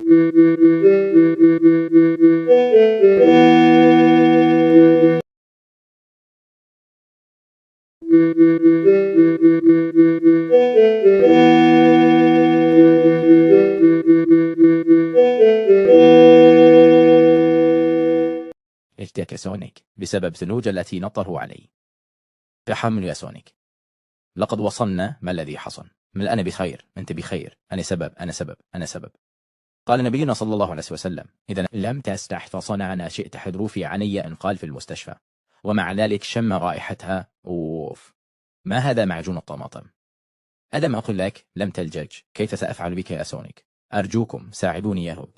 اشتكى سونيك بسبب ثلوج التي نطره علي. تحمل يا سونيك، لقد وصلنا. ما الذي حصل؟ أنا بخير، أنت بخير، أنا سبب أنا سبب أنا سبب. قال نبينا صلى الله عليه وسلم: إذا لم تستح فصنع ما شئت حذروفي عني أنقال في المستشفى. ومع ذلك شم رائحتها. أوف، ما هذا معجون الطماطم؟ ألم أقل لك لم تلجج؟ كيف سأفعل بك يا سونيك؟ أرجوكم ساعدوني يا هو.